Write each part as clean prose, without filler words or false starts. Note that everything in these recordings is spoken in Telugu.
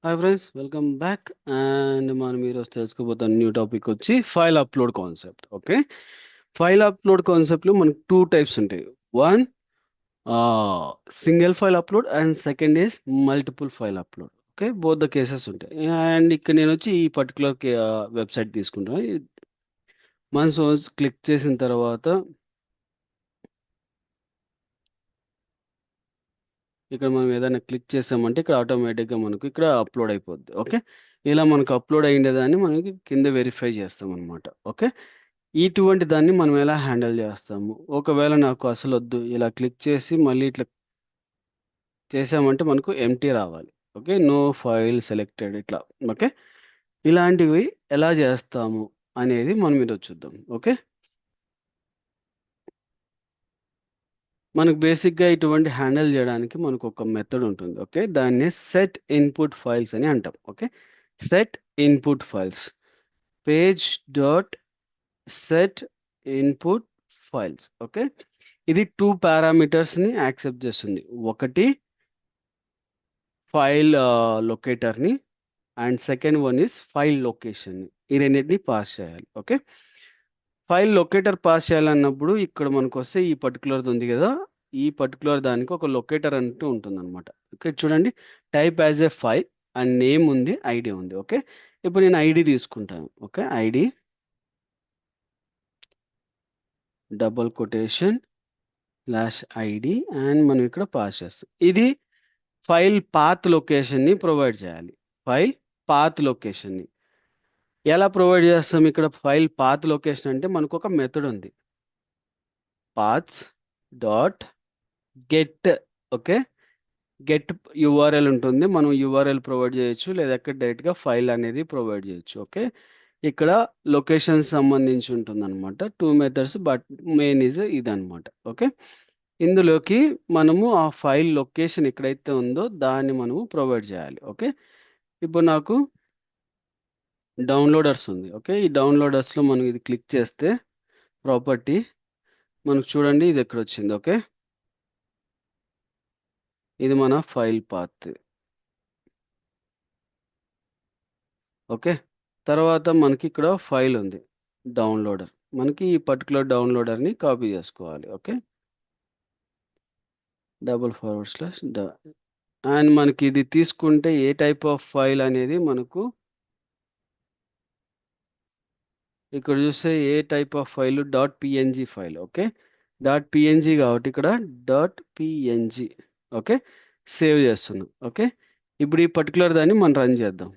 Hi friends, welcome back. And మనం ఈరోజు తెలుసుకోబోతున్న న్యూ టాపిక్ వచ్చి file upload concept. Okay, file upload కాన్సెప్ట్లో మనకు టూ టైప్స్ ఉంటాయి. One single file upload and second is multiple file upload. Okay, both the cases ఉంటాయి. అండ్ ఇక్కడ నేను వచ్చి ఈ పర్టికులర్ వెబ్సైట్ తీసుకుంటాను. మనం సోజ్ క్లిక్ చేసిన తర్వాత ఇక్కడ మనం ఏదైనా క్లిక్ చేసామంటే ఇక్కడ ఆటోమేటిక్గా మనకు ఇక్కడ అప్లోడ్ అయిపోద్ది. ఓకే, ఇలా మనకు అప్లోడ్ అయ్యిండేదాన్ని మనకి కింద వెరిఫై చేస్తాం అనమాట. ఓకే, ఇటువంటి దాన్ని మనం ఎలా హ్యాండిల్ చేస్తాము? ఒకవేళ నాకు అసలు వద్దు, ఇలా క్లిక్ చేసి మళ్ళీ ఇట్లా చేసామంటే మనకు ఎంటీ రావాలి. ఓకే, నో ఫైల్ సెలెక్టెడ్ ఇట్లా. ఓకే, ఇలాంటివి ఎలా చేస్తాము అనేది మనం ఈరోజు చూద్దాం. ఓకే, మనకు బేసిక్గా ఇటువంటి హ్యాండిల్ చేయడానికి మనకు ఒక మెథడ్ ఉంటుంది. ఓకే, దాన్ని సెట్ ఇన్పుట్ ఫైల్స్ అని అంటాం. Okay, set input files, page dot set input files. Okay, ఇది టూ పారామీటర్స్ని యాక్సెప్ట్ చేస్తుంది. ఒకటి ఫైల్ లొకేటర్ని and second one is file లొకేషన్ని. ఈ రెండింటిని పాస్ చేయాలి. ఓకే, ఫైల్ లొకేటర్ పాస్ చేయాలన్నప్పుడు ఇక్కడ మనకు వస్తే ఈ పర్టికులర్ ఉంది కదా, ఈ పర్టికులర్ దానికి ఒక లొకేటర్ అంటూ ఉంటుంది అనమాట. ఓకే, చూడండి, type as a file and name ఉంది, ఐడి ఉంది. ఓకే, ఇప్పుడు నేను ఐడి తీసుకుంటాను. Okay, ID double quotation slash ID and మనం ఇక్కడ పాస్ చేస్తాం. ఇది ఫైల్ పాత్ లొకేషన్ని ప్రొవైడ్ చేయాలి. ఫైల్ పాత్ లొకేషన్ని ఎలా ప్రొవైడ్ చేస్తాం? ఇక్కడ ఫైల్ పాత్ లొకేషన్ అంటే మనకు ఒక మెథడ్ ఉంది, paths dot get. Okay, get URL ఉంటుంది, మనం యూఆర్ఎల్ ప్రొవైడ్ చేయొచ్చు, లేదా డైరెక్ట్గా ఫైల్ అనేది ప్రొవైడ్ చేయొచ్చు. ఓకే, ఇక్కడ లొకేషన్ సంబంధించి ఉంటుంది అనమాట. Two methods, but main is ఇదనమాట. ఓకే, ఇందులోకి మనము ఆ ఫైల్ లొకేషన్ ఎక్కడైతే ఉందో దాన్ని మనము ప్రొవైడ్ చేయాలి. ఓకే, ఇప్పుడు నాకు డౌన్లోడర్స్ ఉంది. ఓకే, ఈ డౌన్లోడర్స్లో మనం ఇది క్లిక్ చేస్తే ప్రాపర్టీ మనకు చూడండి ఇది ఎక్కడ వచ్చింది. ఓకే, ఇది మన ఫైల్ పాత్. ఓకే, తర్వాత మనకి ఇక్కడ ఫైల్ ఉంది డౌన్లోడర్. మనకి ఈ పర్టికులర్ డౌన్లోడర్ని కాపీ చేసుకోవాలి. ఓకే, // అండ్ మనకి ఇది తీసుకుంటే ఏ టైప్ ఆఫ్ ఫైల్ అనేది మనకు ఇక్కడ చూస్తే ఏ type of file .png file. Okay, .png కాబట్టి ఇక్కడ .png. ఓకే, సేవ్ చేస్తున్నాం. ఓకే, ఇప్పుడు ఈ పర్టికులర్ దాన్ని మనం రన్ చేద్దాం.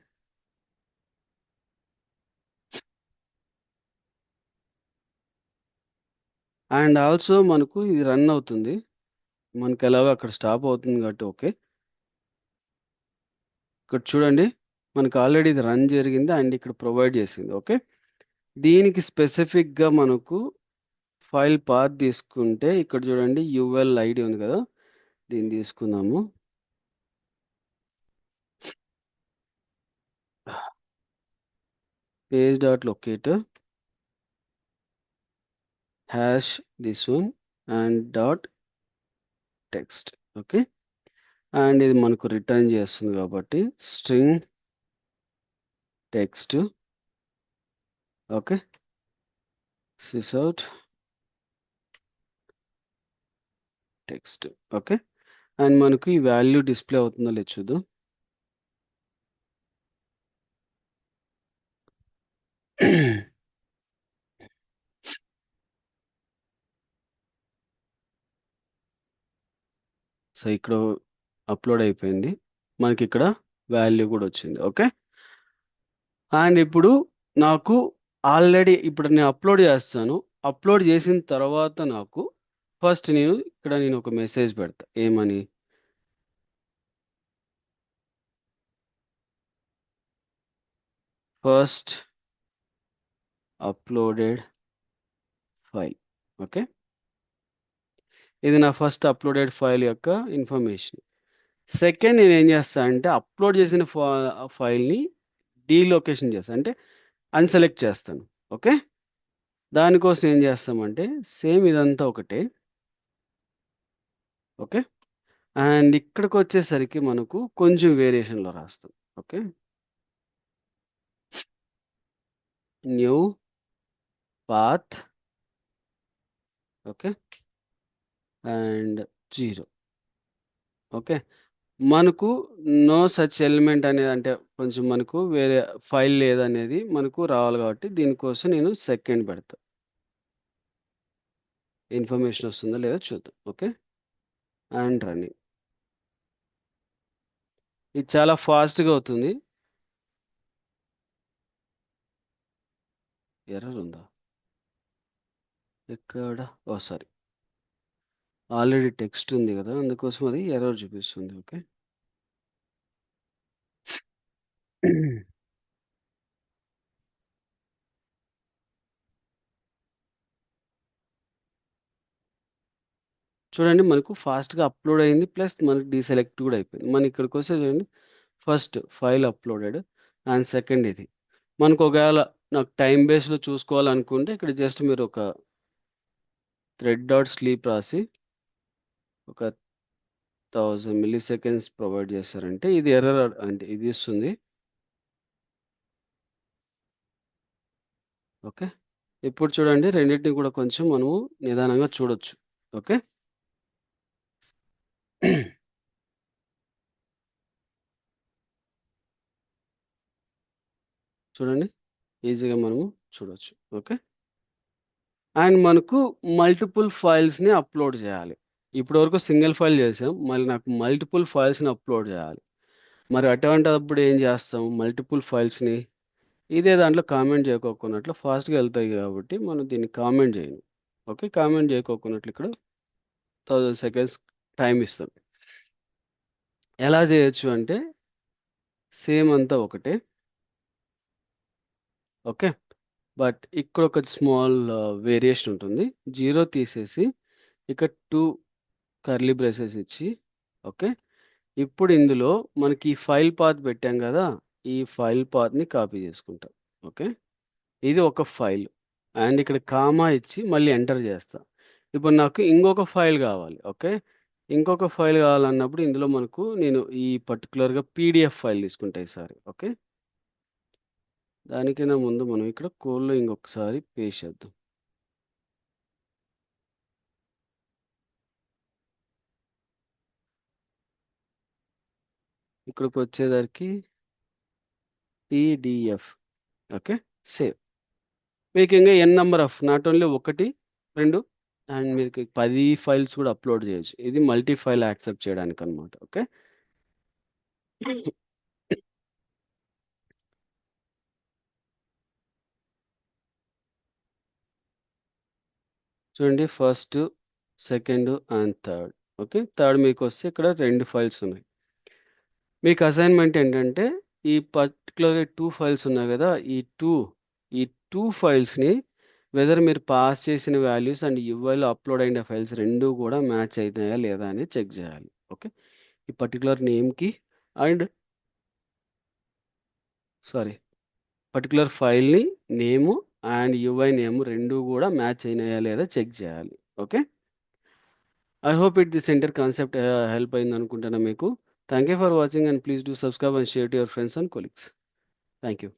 అండ్ ఆల్సో మనకు ఇది రన్ అవుతుంది, మనకు ఎలాగో అక్కడ స్టాప్ అవుతుంది కాబట్టి. ఓకే, ఇక్కడ చూడండి, మనకు ఆల్రెడీ ఇది రన్ జరిగింది అండ్ ఇక్కడ ప్రొవైడ్ చేసింది. ఓకే, దీనికి స్పెసిఫిక్గా మనకు ఫైల్ పాత్ తీసుకుంటే ఇక్కడ చూడండి యుఎల్ ఐడి ఉంది కదా, దీన్ని తీసుకుందాము. Page dot locator hash this one and dot text. Okay, and ఇది మనకు రిటర్న్ చేస్తుంది కాబట్టి string text. Okay, sysout text. Okay, and మనకు ఈ వాల్యూ డిస్ప్లే అవుతుందో లేదు చూద్దాం. సో ఇక్కడ అప్లోడ్ అయిపోయింది, మనకి ఇక్కడ వాల్యూ కూడా వచ్చింది. ఓకే, అండ్ ఇప్పుడు నాకు ఆల్రెడీ ఇప్పుడు నేను అప్లోడ్ చేస్తాను. అప్లోడ్ చేసిన తర్వాత నాకు ఫస్ట్ నేను ఒక మెసేజ్ పెడతా, ఏమని? First uploaded file. ఓకే, ఇది నా ఫస్ట్ అప్లోడెడ్ ఫైల్ యొక్క ఇన్ఫర్మేషన్. సెకండ్ నేను ఏం చేస్తాను అంటే అప్లోడ్ చేసిన ఫైల్ని డీలొకేషన్ చేస్తాను, అంటే అన్సెలెక్ట్ చేస్తాను. ఓకే, దానికోసం ఏం చేస్తామంటే సేమ్ ఇదంతా ఒకటే. ఓకే, అండ్ ఇక్కడికి వచ్చేసరికి మనకు కొంచెం వేరియేషన్లో రాస్తాం. Okay. New path. Okay. And 0. Okay. మనకు నో సచ్ ఎలిమెంట్ అనేది అంటే కొంచెం మనకు వేరే ఫైల్ లేదనేది మనకు రావాలి కాబట్టి దీనికోసం నేను సెకండ్ పెడతా. ఇన్ఫర్మేషన్ వస్తుందా లేదా చూద్దాం. ఓకే. And running. ఇది చాలా ఫాస్ట్‌గా అవుతుంది. ఎర్రర్ ఉందా? ఎక్కడ? ఓహ్! సారీ. ఆల్రెడీ టెక్స్ట్ ఉంది గదా! అందుకోసం అది ఎర్రర్ చూపిస్తుంది. ఓకే. చూడండి మనకు ఫాస్ట్‌గా అప్‌లోడ్ అయింది. ప్లస్ మనకు డీసెలెక్ట్ కూడా అయిపోయింది. మనం ఇక్కడికొస్తే చూడండి first file uploaded and second ఇది. మనకు ఒకవేళ నాకు టైమ్ బేస్‌లో చూసుకోవాలనుకుంటే ఇక్కడ జస్ట్ మీరు ఒక థ్రెడ్ డాట్ స్లీప్ రాసి ఒక 1000 మిల్లీసెకండ్స్ ప్రొవైడ్ చేశారంటే ఇది ఎర్రర్ అంటే ఇది ఇస్తుంది. ఓకే. ఇప్పుడు చూడండి రెండిటిని కూడా కొంచెం మనము నిదానంగా చూడొచ్చు. ఓకే. చూడండి ఈజీగా మనము చూడొచ్చు. ఓకే. అండ్ మనకు మల్టిపుల్ ఫైల్స్‌ని అప్‌లోడ్ చేయాలి. ఇప్పటివరకు సింగిల్ ఫైల్ చేసాం. మళ్ళీ నాకు మల్టిపుల్ ఫైల్స్‌ని అప్‌లోడ్ చేయాలి. మరి అటువంటప్పుడు ఏం చేస్తాం? మల్టిపుల్ ఫైల్స్‌ని ఇదే దాంట్లో కామెంట్ చేయకోకున్నట్లు ఫాస్ట్‌గా ఎళ్తాయి కాబట్టి మనం దీన్ని కామెంట్ చేయను. ఓకే. కామెంట్ చేయకోకున్నట్లు ఇక్కడ 1000 సెకండ్స్ టైమ్ ఇస్తాం. ఎలా చేయొచ్చు అంటే సేమ్ అంతా ఒకటే. ఓకే. బట్ ఇక్కడ ఒక స్మాల్ వేరియేషన్ ఉంటుంది. 0 తీసేసి ఇక్కడ 2 కర్లీ బ్రేసెస్ ఇచ్చి ఓకే. ఇప్పుడు ఇందులో మనకి ఈ ఫైల్ పాత్ పెట్టాం గదా! ఈ ఫైల్ పాత్‌ని కాపీ చేసుకుంటా. ఓకే. ఇది ఒక ఫైల్. అండ్ ఇక్కడ కామా ఇచ్చి మళ్ళీ ఎంటర్ చేస్తా. ఇప్పుడు నాకు ఇంకొక ఫైల్ గావాలి. ఓకే. ఇంకొక ఫైల్ గావాలన్నప్పుడు ఇందులో మనకు నేను ఈ పర్టిక్యులర్‌గా పీడీఎఫ్ ఫైల్ తీసుకుంటా ఈసారి. ఓకే. దానికన్నా ముందు మనం ఇక్కడ కోడ్‌లో ఇంకొకసారి పేస్ట్ చేద్దాం. ఇక్కడికొచ్చేసరికి పీడీఎఫ్. ఓకే. సేవ్. మీకు ఇంగా n number of not only 1, 2 and మీకు 10 ఫైల్స్ కూడా అప్‌లోడ్ చేయొచ్చు. ఇది మల్టీ ఫైల్ యాక్సెప్ట్ చేయడానికనమాట. ఓకే. చూడండి first, second and third. Okay. Third మీకొస్తే ఇక్కడ 2 ఫైల్స్ ఉన్నాయి. మీకు అసైన్‌మెంట్ ఏంటంటే ఈ పర్టిక్యులర్‌గా 2 ఫైల్స్ ఉన్నాయి గదా! ఈ 2 ఫైల్స్‌ని వెదర్ మీరు పాస్ చేసిన వాల్యూస్ అండ్ యూఐలో అప్‌లోడ్ అయిన ఫైల్స్ 2 కూడా మ్యాచ్ అయినాయా లేదా అని చెక్ చేయాలి. ఓకే. ఈ పర్టిక్యులర్ నేమ్‌కి అండ్ సారీ పర్టిక్యులర్ ఫైల్‌ని నేము అండ్ యూఐ నేమ్ 2 కూడా మ్యాచ్ అయినాయా లేదా చెక్ చేయాలి. Okay. I hope this entire concept help అయిందనుకుంటున్నా మీకు. Thank you for watching and please do subscribe and share to your friends and colleagues. Thank you.